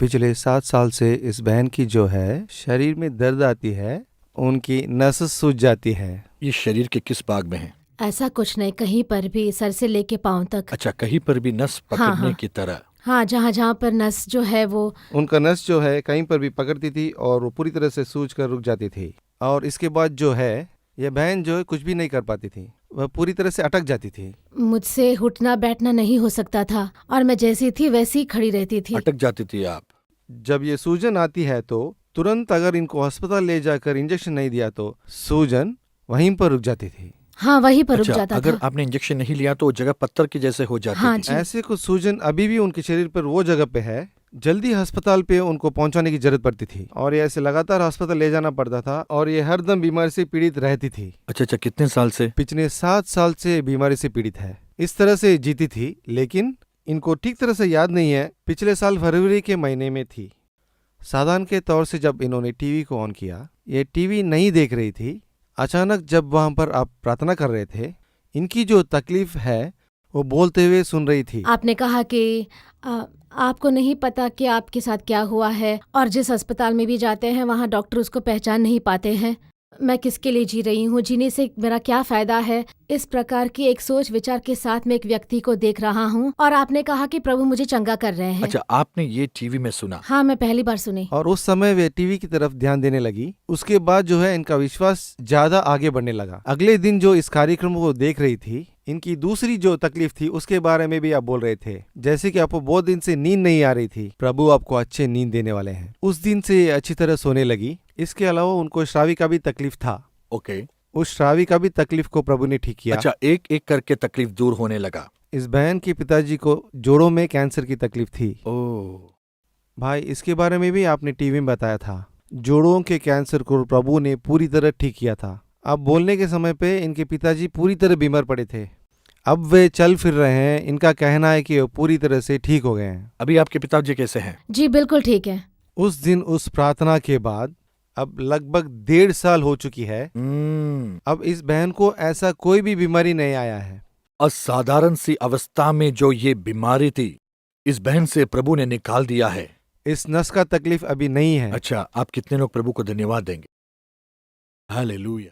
पिछले 7 साल से इस बहन की जो है शरीर में दर्द आती है, उनकी नस सूज जाती है। ये शरीर के किस भाग में है? ऐसा कुछ नहीं, कहीं पर भी, सर से लेके पाँव तक। अच्छा, कहीं पर भी नस पकड़ने हाँ। की तरह। हाँ, जहाँ जहाँ पर नस जो है वो। उनका नस जो है कहीं पर भी पकड़ती थी और वो पूरी तरह से सूज कर रुक जाती थी। और इसके बाद जो है यह बहन जो है कुछ भी नहीं कर पाती थी, वह पूरी तरह से अटक जाती थी। मुझसे उठना बैठना नहीं हो सकता था और मैं जैसी थी वैसी ही खड़ी रहती थी। अटक जाती थी आप? जब ये सूजन आती है तो तुरंत अगर इनको अस्पताल ले जाकर इंजेक्शन नहीं दिया तो सूजन वहीं पर रुक जाती थी। हाँ, वहीं पर रुक अच्छा, जाता अगर था। आपने इंजेक्शन नहीं लिया तो वो जगह पत्थर की जैसे हो जाती हाँ थी। जी। ऐसे कुछ सूजन अभी भी उनके शरीर पर वो जगह पे है, जल्दी अस्पताल पे उनको पहुंचाने की जरूरत पड़ती थी और ये ऐसे लगातार अस्पताल ले जाना पड़ता था और ये हरदम बीमारी से पीड़ित रहती थी। अच्छा अच्छा, कितने साल से? पिछले 7 साल से बीमारी से पीड़ित है। इस तरह से जीती थी, लेकिन इनको ठीक तरह से याद नहीं है पिछले साल फरवरी के महीने में थी। साधारण के तौर से जब इन्होंने टीवी को ऑन किया, ये टीवी नहीं देख रही थी। अचानक जब वहां पर आप प्रार्थना कर रहे थे, इनकी जो तकलीफ है वो बोलते हुए सुन रही थी। आपने कहा कि आपको नहीं पता कि आपके साथ क्या हुआ है और जिस अस्पताल में भी जाते हैं वहाँ डॉक्टर उसको पहचान नहीं पाते हैं। मैं किसके लिए जी रही हूँ, जीने से मेरा क्या फायदा है। इस प्रकार की एक सोच विचार के साथ मैं एक व्यक्ति को देख रहा हूँ और आपने कहा कि प्रभु मुझे चंगा कर रहे हैं। अच्छा, आपने ये टीवी में सुना? हाँ, मैं पहली बार सुनी। और उस समय वे टीवी की तरफ ध्यान देने लगी। उसके बाद जो है इनका विश्वास ज्यादा आगे बढ़ने लगा। अगले दिन जो इस कार्यक्रम को देख रही थी, इनकी दूसरी जो तकलीफ थी उसके बारे में भी आप बोल रहे थे, जैसे कि आपको बहुत दिन से नींद नहीं आ रही थी, प्रभु आपको अच्छे नींद देने वाले हैं। उस दिन से ये अच्छी तरह सोने लगी। इसके अलावा उनको श्रावी का भी तकलीफ था। ओके। उस श्रावी का भी तकलीफ को प्रभु ने ठीक किया। अच्छा, एक एक करके तकलीफ दूर होने लगा। इस बहन के पिताजी को जोड़ों में कैंसर की तकलीफ थी। ओह भाई, इसके बारे में भी आपने टीवी में बताया था। जोड़ों के कैंसर को प्रभु ने पूरी तरह ठीक किया था। अब बोलने के समय पे इनके पिताजी पूरी तरह बीमार पड़े थे। अब वे चल फिर रहे हैं। इनका कहना है कि वो पूरी तरह से ठीक हो गए हैं। अभी आपके पिताजी कैसे हैं? जी बिल्कुल ठीक है। उस दिन उस प्रार्थना के बाद अब लगभग 1.5 साल हो चुकी है। अब इस बहन को ऐसा कोई भी बीमारी नहीं आया है। असाधारण सी अवस्था में जो ये बीमारी थी, इस बहन से प्रभु ने निकाल दिया है। इस नस का तकलीफ अभी नहीं है। अच्छा, आप कितने लोग प्रभु को धन्यवाद देंगे? हालेलुया।